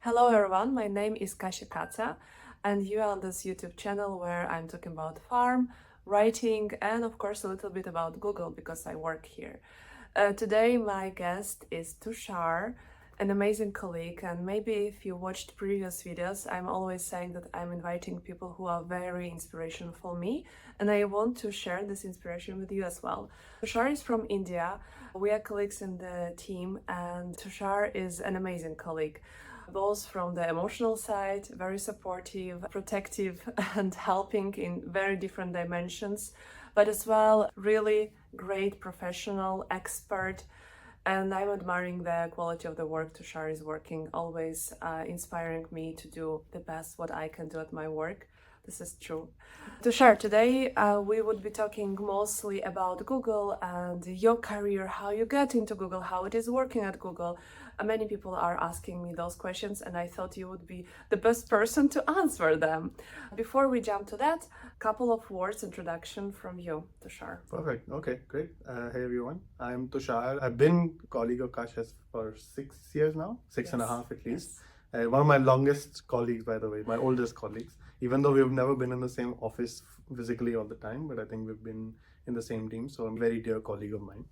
Hello everyone, my name is Kasia Kata, and you are on this YouTube channel where I'm talking about farm, writing, and of course a little bit about Google because I work here. Today my guest is Tushar, an amazing colleague, and maybe if you watched previous videos, I'm always saying that I'm inviting people who are very inspirational for me, and I want to share this inspiration with you as well. Tushar is from India. We are colleagues in the team, and Tushar is an amazing colleague, both from the emotional side, very supportive, protective, and helping in very different dimensions, but as well, really great professional, expert. And I'm admiring the quality of the work Tushar is working, always inspiring me to do the best what I can do at my work. This is true. Tushar, today we would be talking mostly about Google and your career, how you get into Google, how it is working at Google. Many people are asking me those questions, and I thought you would be the best person to answer them. Before we jump to that, couple of words introduction from you, Tushar. Perfect. Okay, great. Hey everyone, I'm Tushar. I've been colleague of Kasha's for 6 years now, six and a Yes. half at least. Yes. One of my longest colleagues, by the way, my oldest colleagues, even though we've never been in the same office physically all the time, but I think we've been in the same team. So I'm a very dear colleague of mine.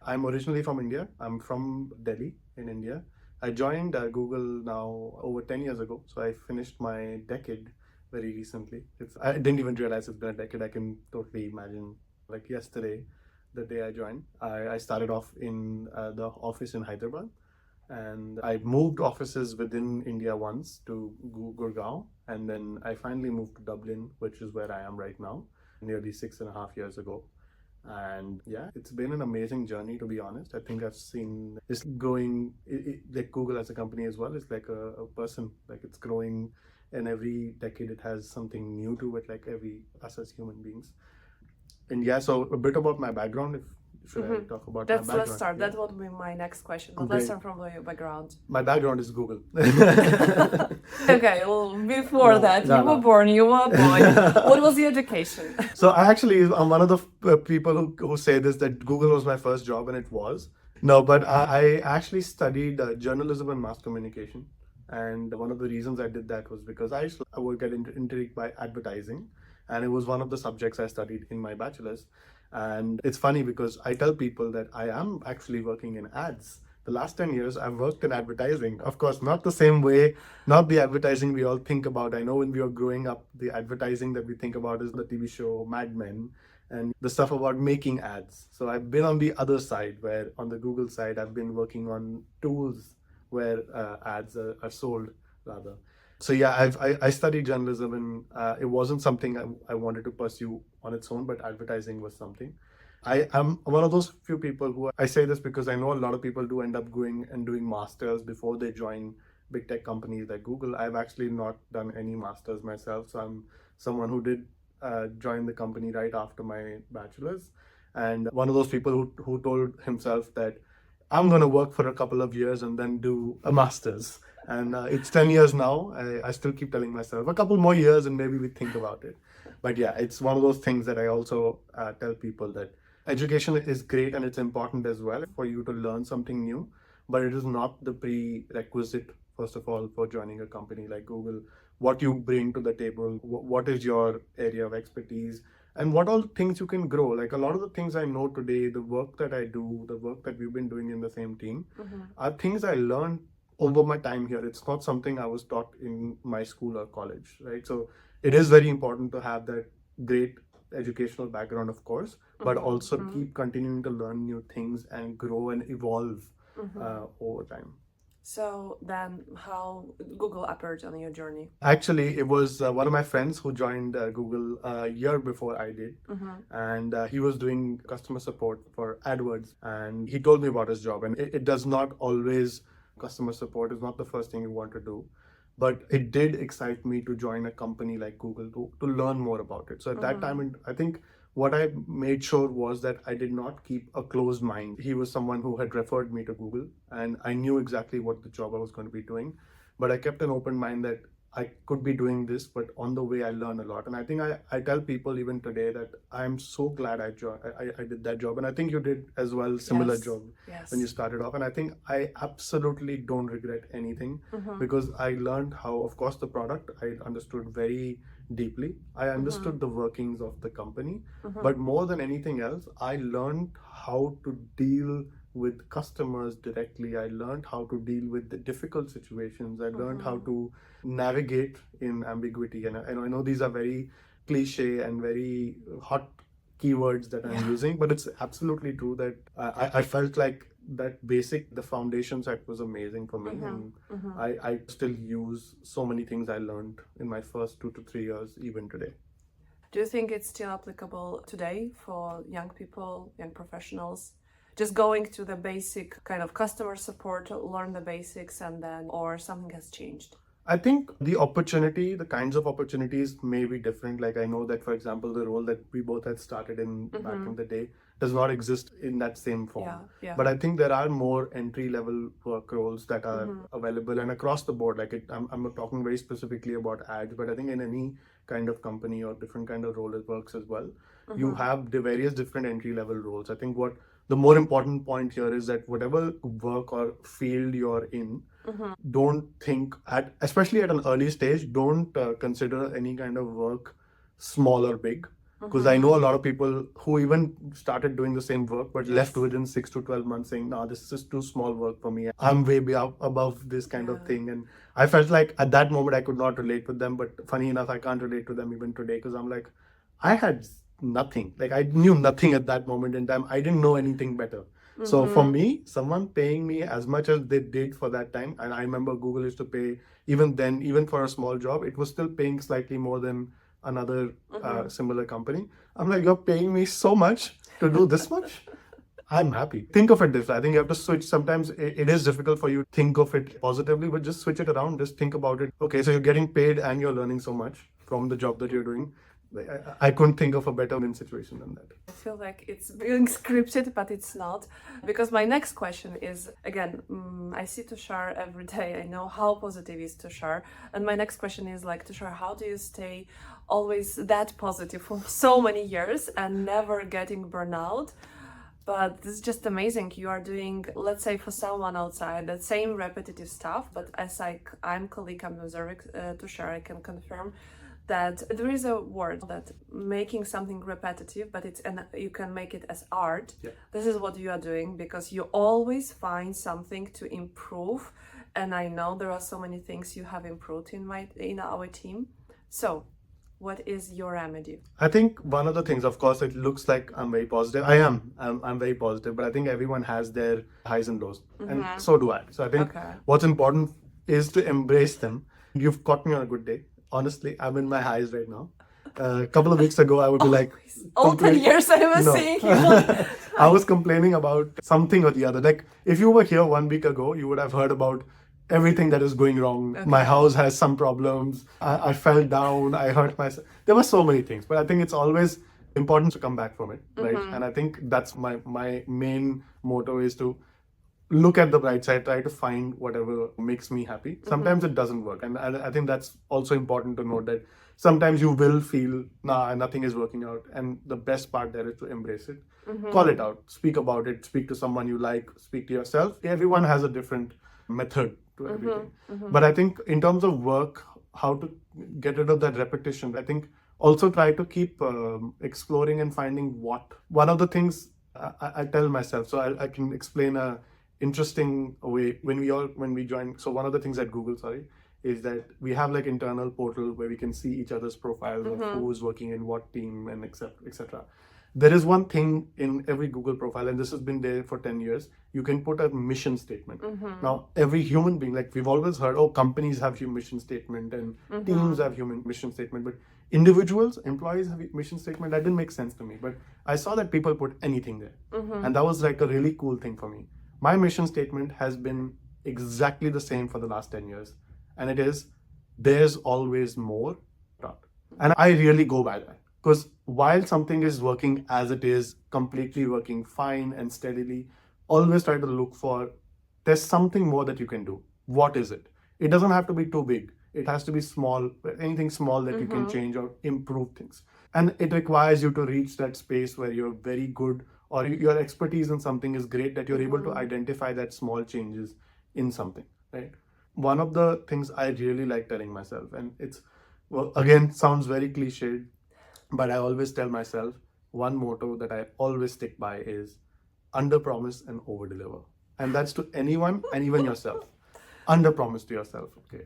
I'm originally from India. I'm from Delhi in India. I joined Google now over 10 years ago. So I finished my decade very recently. I didn't even realize it's been a decade. I can totally imagine, like yesterday, the day I joined. I started off in the office in Hyderabad, and I moved offices within India once to Gurgaon, and then I finally moved to Dublin, which is where I am right now, nearly 6.5 years ago. And yeah, it's been an amazing journey, to be honest. I think I've seen it's growing, like Google as a company as well. It's like a person, like it's growing, and every decade it has something new to it, like every us as human beings. And yeah, so a bit about my background, if should I talk about my background? Let's start. Yeah. That would be my next question. But Okay. let's start from your background. My background is Google. Okay, well, before that, no, you were no. born, you were a boy. What was the education? So I'm one of the people who say this, that Google was my first job, and it was. No, but I actually studied journalism and mass communication. And one of the reasons I did that was because I would get intrigued by advertising. And it was one of the subjects I studied in my bachelor's. And it's funny because I tell people that I am actually working in ads. The last 10 years, I've worked in advertising. Of course, not the same way, not the advertising we all think about. I know when we were growing up, the advertising that we think about is the TV show Mad Men and the stuff about making ads. So I've been on the other side, where on the Google side, I've been working on tools where ads are sold, rather. So yeah, I studied journalism, and it wasn't something I wanted to pursue on its own, but advertising was something. I am one of those few people who, I say this because I know a lot of people do end up going and doing masters before they join big tech companies like Google. I've actually not done any masters myself, so I'm someone who did join the company right after my bachelor's, and one of those people who told himself that I'm going to work for a couple of years and then do a master's. And it's 10 years now. I still keep telling myself a couple more years and maybe we think about it. But yeah, it's one of those things that I also tell people, that education is great and it's important as well for you to learn something new, but it is not the prerequisite, first of all, for joining a company like Google. What you bring to the table, what is your area of expertise, and what all things you can grow. Like a lot of the things I know today, the work that I do, the work that we've been doing in the same team, are things I learned over my time here. It's not something I was taught in my school or college, right? So it is very important to have that great educational background, of course, but also keep continuing to learn new things and grow and evolve over time. So then, how Google appeared on your journey? Actually, it was one of my friends who joined Google a year before I did, and he was doing customer support for AdWords, and he told me about his job. And it does not always, customer support is not the first thing you want to do, but it did excite me to join a company like Google to learn more about it. So at that time, I think what I made sure was that I did not keep a closed mind. He was someone who had referred me to Google, and I knew exactly what the job I was going to be doing, but I kept an open mind that I could be doing this, but on the way I learn a lot. And I think I tell people even today that I'm so glad I did that job. And I think you did as well, similar Yes. job Yes. when you started off. And I think I absolutely don't regret anything because I learned how, of course, the product I understood very deeply. I understood the workings of the company, but more than anything else, I learned how to deal with customers directly. I learned how to deal with the difficult situations. I learned how to navigate in ambiguity. And I know these are very cliche and very hot keywords that I'm using, but it's absolutely true that I felt like that basic, the foundation set was amazing for me. And I still use so many things I learned in my first 2 to 3 years, even today. Do you think it's still applicable today for young people, young professionals? Just going to the basic kind of customer support, learn the basics, and then, or something has changed? I think the opportunity, the kinds of opportunities may be different. Like I know that, for example, the role that we both had started in back in the day does not exist in that same form. Yeah. But I think there are more entry-level work roles that are available and across the board. Like I'm not talking very specifically about ads, but I think in any kind of company or different kind of role it works as well. You have the various different entry-level roles. I think what the more important point here is that whatever work or field you're in, don't think especially at an early stage, don't consider any kind of work small or big. Because I know a lot of people who even started doing the same work but left within 6 to 12 months saying, nah, this is too small work for me. I'm way above this kind of thing. And I felt like at that moment I could not relate with them. But funny enough, I can't relate to them even today because I'm like, I had nothing. Like I knew nothing at that moment in time. I didn't know anything better. So for me, someone paying me as much as they did for that time, and I remember Google used to pay even then, even for a small job, it was still paying slightly more than another similar company. I'm like, you're paying me so much to do this much? I'm happy. Think of it this way. I think you have to switch. Sometimes it is difficult for you to think of it positively, but just switch it around. Just think about it. Okay, so you're getting paid and you're learning so much from the job that you're doing. I couldn't think of a better win situation than that. I feel like it's being scripted, but it's not. Because my next question is, again, I see Tushar every day. I know how positive is Tushar. And my next question is like, Tushar, how do you stay always that positive for so many years and never getting burnout? But this is just amazing. You are doing, let's say, for someone outside, the same repetitive stuff. But as I'm colleague, I'm observing Tushar, I can confirm that there is a word that making something repetitive, but you can make it as art. This is what you are doing because you always find something to improve, and I know there are so many things you have improved in our team. So what is your remedy? I think one of the things, of course, it looks like I'm very positive. I'm very positive, but I think everyone has their highs and lows, and so do I. So I think what's important is to embrace them. You've caught me on a good day. Honestly, I'm in my highs right now. A couple of weeks ago, I would be like, all 10 years I was seeing you. I was complaining about something or the other. Like if you were here 1 week ago, you would have heard about everything that is going wrong. My house has some problems. I fell down. I hurt myself. There were so many things, but I think it's always important to come back from it, right? And I think that's my main motto is to look at the bright side, try to find whatever makes me happy. Sometimes it doesn't work. And I think that's also important to note that sometimes you will feel, nah, nothing is working out. And the best part there is to embrace it. Call it out, speak about it, speak to someone you like, speak to yourself. Everyone has a different method to everything. But I think in terms of work, how to get rid of that repetition, I think also try to keep exploring and finding what. One of the things I tell myself, so I can explain a interesting way when we join. So one of the things at Google, is that we have like internal portal where we can see each other's profiles of who's working in what team and etc. There is one thing in every Google profile, and this has been there for 10 years. You can put a mission statement. Now, every human being, like we've always heard, oh, companies have human mission statement and teams have human mission statement, but individuals, employees have a mission statement. That didn't make sense to me, but I saw that people put anything there, and that was like a really cool thing for me. My mission statement has been exactly the same for the last 10 years. And it is, there's always more. And I really go by that. Because while something is working as it is, completely working fine and steadily, always try to look for, there's something more that you can do. What is it? It doesn't have to be too big. It has to be small, anything small that you can change or improve things. And it requires you to reach that space where you're very good, or your expertise in something is great, that you're able to identify that small changes in something, right? One of the things I really like telling myself, and it's, well, again, sounds very cliched, but I always tell myself one motto that I always stick by is under promise and over deliver. And that's to anyone and even yourself. Under promise to yourself. Okay,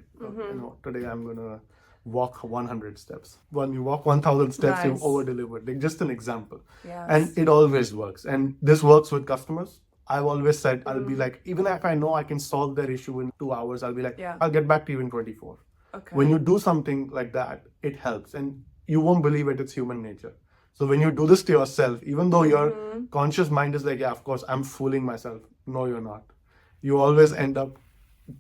today I'm gonna walk 100 steps. When you walk 1,000 steps, Nice. you've over delivered. Like, just an example. Yes. And it always works. And this works with customers. I've always said, I'll be like, even if I know I can solve their issue in 2 hours, I'll be like, Yeah. I'll get back to you in 24. Okay. When you do something like that, it helps. And you won't believe it, it's human nature. So when you do this to yourself, even though your conscious mind is like, yeah, of course, I'm fooling myself. No, you're not. You always end up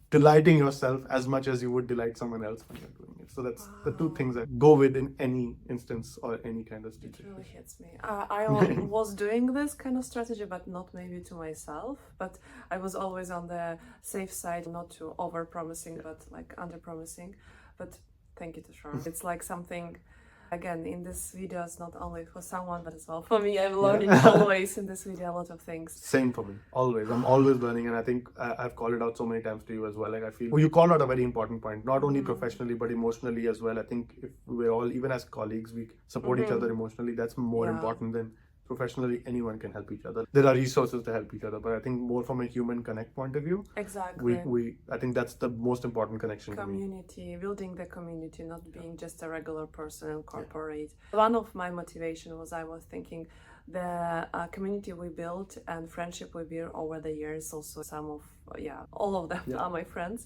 delighting yourself as much as you would delight someone else when you're doing it. So that's the two things that go with in any instance or any kind of It situation. really hits me. I was doing this kind of strategy, but not maybe to myself. But I was always on the safe side, not to over promising, but like under promising. But thank you, Tushar. It's like something. Again, in this video, it's not only for someone, but as well for me. I'm learning always in this video a lot of things. Same for me, always. I'm always learning, and I think I've called it out so many times to you as well. Like, I feel you called out a very important point, not only professionally but emotionally as well. I think if we're all, even as colleagues, we support each other emotionally. That's more important than professionally. Anyone can help each other. There are resources to help each other, but I think more from a human connect point of view. Exactly. I think that's the most important connection. Community, building the community, not being just a regular person and corporate. One of my motivation was, I was thinking the community we built and friendship we built over the years. Also, some of all of them are my friends.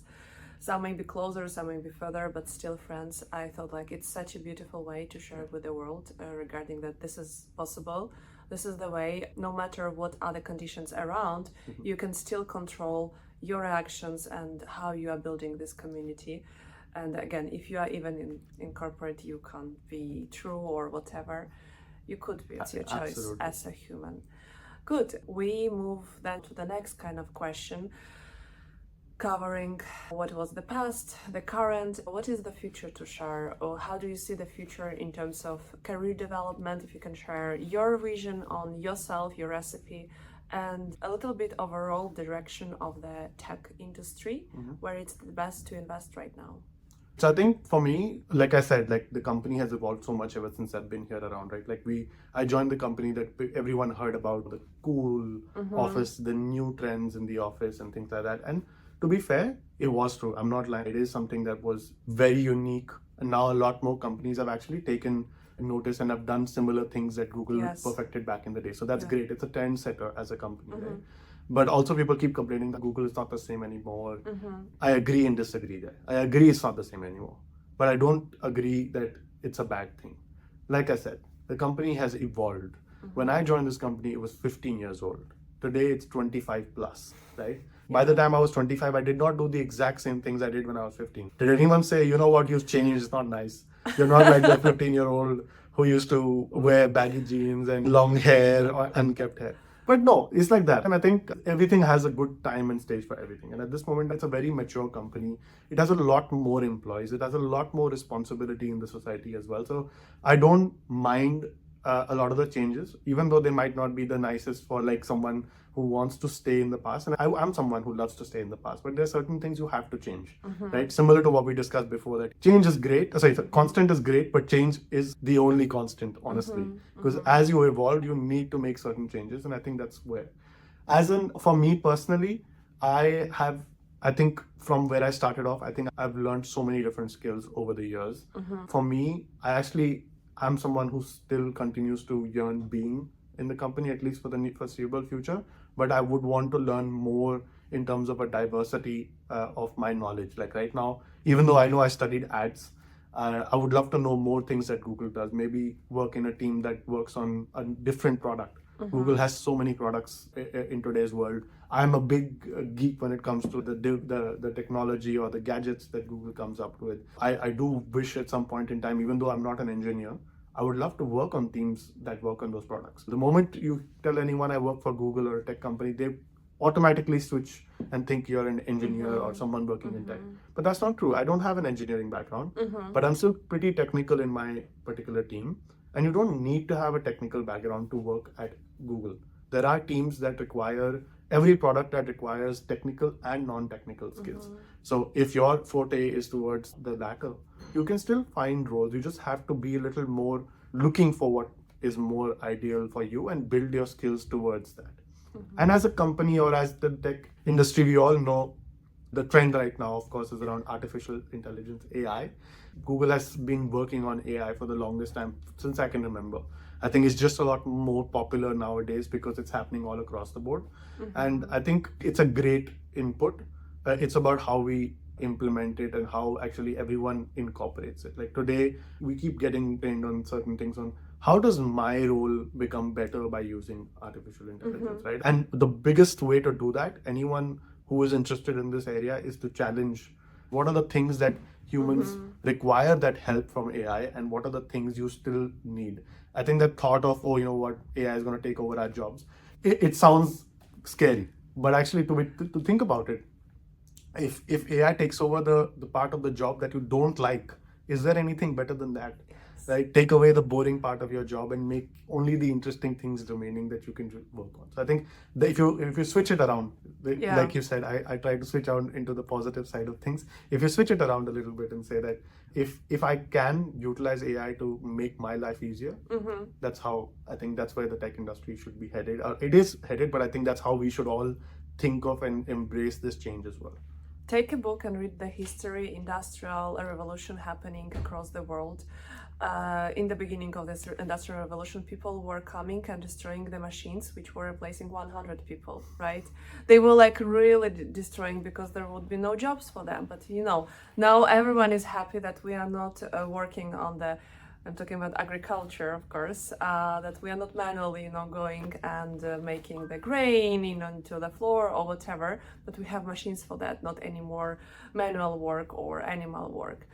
Some may be closer, some may be further, but still friends. I thought like it's such a beautiful way to share with the world regarding that this is possible. This is the way, no matter what other conditions around, you can still control your actions and how you are building this community. And again, if you are even in corporate, you can't be true or whatever. You could be. It's your choice. Absolutely. As a human. Good. We move then to the next kind of question, covering what was the past, the current, what is the future, Tushar, or how do you see the future in terms of career development? If you can share your vision on yourself, your recipe, and a little bit overall direction of the tech industry, where it's the best to invest right now. So I think for me, like I said, like the company has evolved so much ever since I've been here around, right? Like I joined the company that everyone heard about, the cool office, the new trends in the office and things like that. And to be fair, it was true. I'm not lying. It is something that was very unique. And now a lot more companies have actually taken notice and have done similar things that Google perfected back in the day. So that's great. It's a trendsetter as a company, right? But also people keep complaining that Google is not the same anymore. I agree and disagree there. I agree it's not the same anymore. But I don't agree that it's a bad thing. Like I said, the company has evolved. When I joined this company, it was 15 years old. Today it's 25 plus, right? By the time I was 25, I did not do the exact same things I did when I was 15. Did anyone say, you know what, you've changed, it's not nice. You're not like the 15-year-old who used to wear baggy jeans and long hair or unkept hair. But no, it's like that. And I think everything has a good time and stage for everything. And at this moment, it's a very mature company. It has a lot more employees. It has a lot more responsibility in the society as well. So I don't mind a lot of the changes, even though they might not be the nicest for like someone who wants to stay in the past. And I'm someone who loves to stay in the past, but there are certain things you have to change, right? Similar to what we discussed before, that change is great. Sorry, constant is great, but change is the only constant, honestly. Because as you evolve, you need to make certain changes. And I think that's where, for me personally, I think from where I started off, I think I've learned so many different skills over the years. For me, I'm someone who still continues to yearn being in the company, at least for the foreseeable future. But I would want to learn more in terms of a diversity of my knowledge. Like right now, even though I know I studied ads, I would love to know more things that Google does. Maybe work in a team that works on a different product. Google has so many products in today's world. I'm a big geek when it comes to the technology or the gadgets that Google comes up with. I do wish at some point in time, even though I'm not an engineer, I would love to work on teams that work on those products. The moment you tell anyone I work for Google or a tech company, automatically switch and think you're an engineer or someone working in tech. But that's not true. I don't have an engineering background, but I'm still pretty technical in my particular team. And you don't need to have a technical background to work at Google. There are teams that require every product that requires technical and non-technical skills. So if your forte is towards the latter, you can still find roles. You just have to be a little more looking for what is more ideal for you and build your skills towards that. And as a company or as the tech industry, we all know the trend right now, of course, is around artificial intelligence, AI. Google has been working on AI for the longest time, since I can remember. I think it's just a lot more popular nowadays because it's happening all across the board. And I think it's a great input. It's about how we implement it and how actually everyone incorporates it. Like today, we keep getting trained on certain things on how does my role become better by using artificial intelligence, right? And the biggest way to do that, anyone who is interested in this area, is to challenge what are the things that humans require that help from AI and what are the things you still need. I think that thought of, oh, you know what, AI is going to take over our jobs, it sounds scary. But actually, to think about it, if AI takes over the part of the job that you don't like, is there anything better than that? Right? Take away the boring part of your job and make only the interesting things remaining that you can work on. So I think that if you switch it around, like you said, I try to switch out into the positive side of things. If you switch it around a little bit and say that if I can utilize AI to make my life easier, that's how I think that's where the tech industry should be headed. It is headed, but I think that's how we should all think of and embrace this change as well. Take a book and read the history, industrial revolution happening across the world. In the beginning of this industrial revolution, people were coming and destroying the machines which were replacing 100 people, right? They were like really destroying because there would be no jobs for them. But you know, now everyone is happy that we are not working on the, I'm talking about agriculture, of course, that we are not manually, you know, going and making the grain into the floor or whatever, but we have machines for that, not any more manual work or animal work.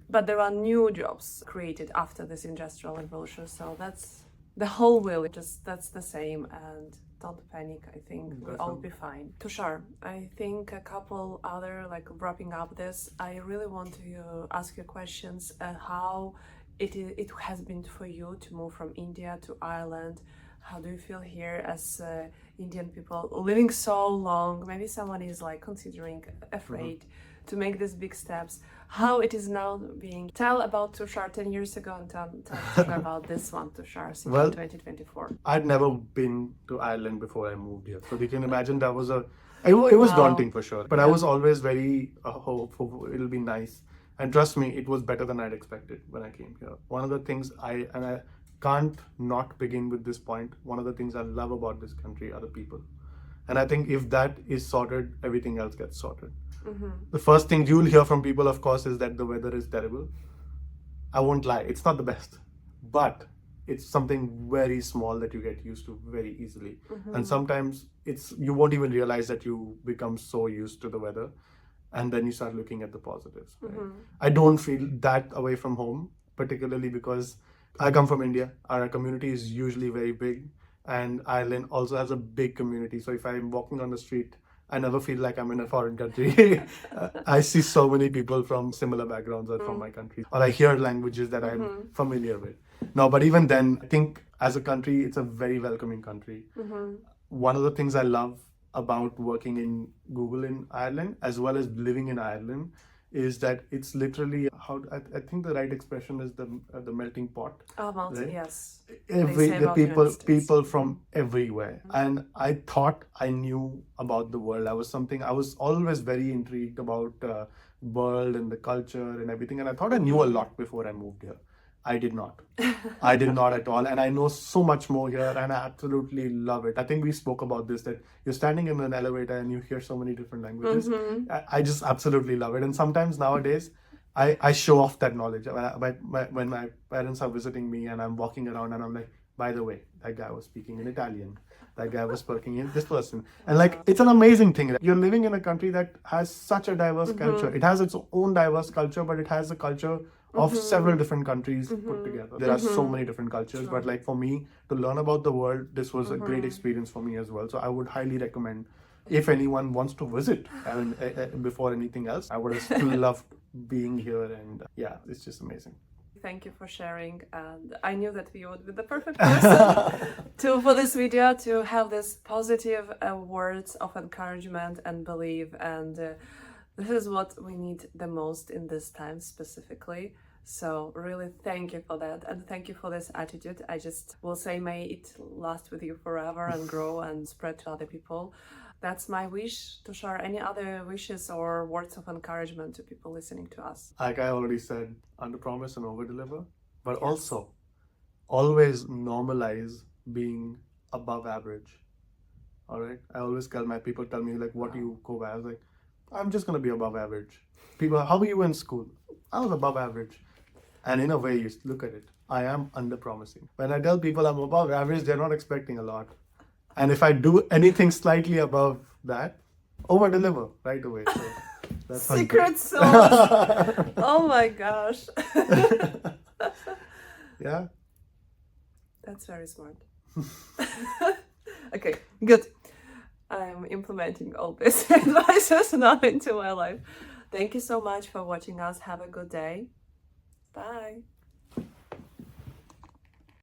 But there are new jobs created after this industrial revolution, so that's the whole wheel. That's the same, and don't panic. I think we'll all be fine. Tushar, I think a couple other, like wrapping up this, I really want to ask you questions how it has been for you to move from India to Ireland. How do you feel here as Indian people living so long? Maybe someone is like considering, afraid to make these big steps. How it is now being. Tell about Tushar 10 years ago and tell about this one, Tushar, since 2024. I'd never been to Ireland before I moved here. So you can imagine that was it was daunting for sure. But I was always very hopeful, it'll be nice. And trust me, it was better than I'd expected when I came here. One of the things I can't not begin with this point. One of the things I love about this country are the people. And I think if that is sorted, everything else gets sorted. The first thing you'll hear from people, of course, is that the weather is terrible. I won't lie, it's not the best. But it's something very small that you get used to very easily. And sometimes you won't even realize that you become so used to the weather. And then you start looking at the positives. Right? I don't feel that away from home, particularly because I come from India. Our community is usually very big, and Ireland also has a big community. So if I'm walking on the street, I never feel like I'm in a foreign country. I see so many people from similar backgrounds or from my country, or I hear languages that I'm familiar with. No, but even then, I think as a country, it's a very welcoming country. One of the things I love about working in Google in Ireland, as well as living in Ireland, is that it's literally I think the right expression is the melting pot. Right? Yes. The people from everywhere, and I thought I knew about the world. I was always very intrigued about the world and the culture and everything, and I thought I knew a lot before I moved here. I did not. I did not at all. And I know so much more here, and I absolutely love it. I think we spoke about this, that you're standing in an elevator and you hear so many different languages. I just absolutely love it. And sometimes nowadays, I show off that knowledge. When my parents are visiting me and I'm walking around and I'm like, by the way, that guy was speaking in Italian. That guy was speaking in this person. And like, it's an amazing thing. You're living in a country that has such a diverse culture. It has its own diverse culture, but it has a culture of several different countries put together. There are so many different cultures, but like for me to learn about the world, this was a great experience for me as well. So I would highly recommend If anyone wants to visit, I mean, before anything else, I would have still loved being here, and yeah, it's just amazing. Thank you for sharing, and I knew that you would be the perfect person for this video to have this positive words of encouragement and belief, and this is what we need the most in this time specifically. So really thank you for that, and thank you for this attitude. I just will say may it last with you forever and grow and spread to other people. That's my wish. Tushar, any other wishes or words of encouragement to people listening to us? Like I already said, under promise and over deliver, but also always normalize being above average. All right, I always tell my people tell me like, what do you go by? I was like, I'm just gonna be above average. People, how were you in school? I was above average. And in a way, you look at it, I am under promising. When I tell people I'm above average, they're not expecting a lot. And if I do anything slightly above that, over deliver right away. So that's how Secret sauce. Oh my gosh. Yeah. That's very smart. Okay, good. I'm implementing all these advices now into my life. Thank you so much for watching us. Have a good day. Bye.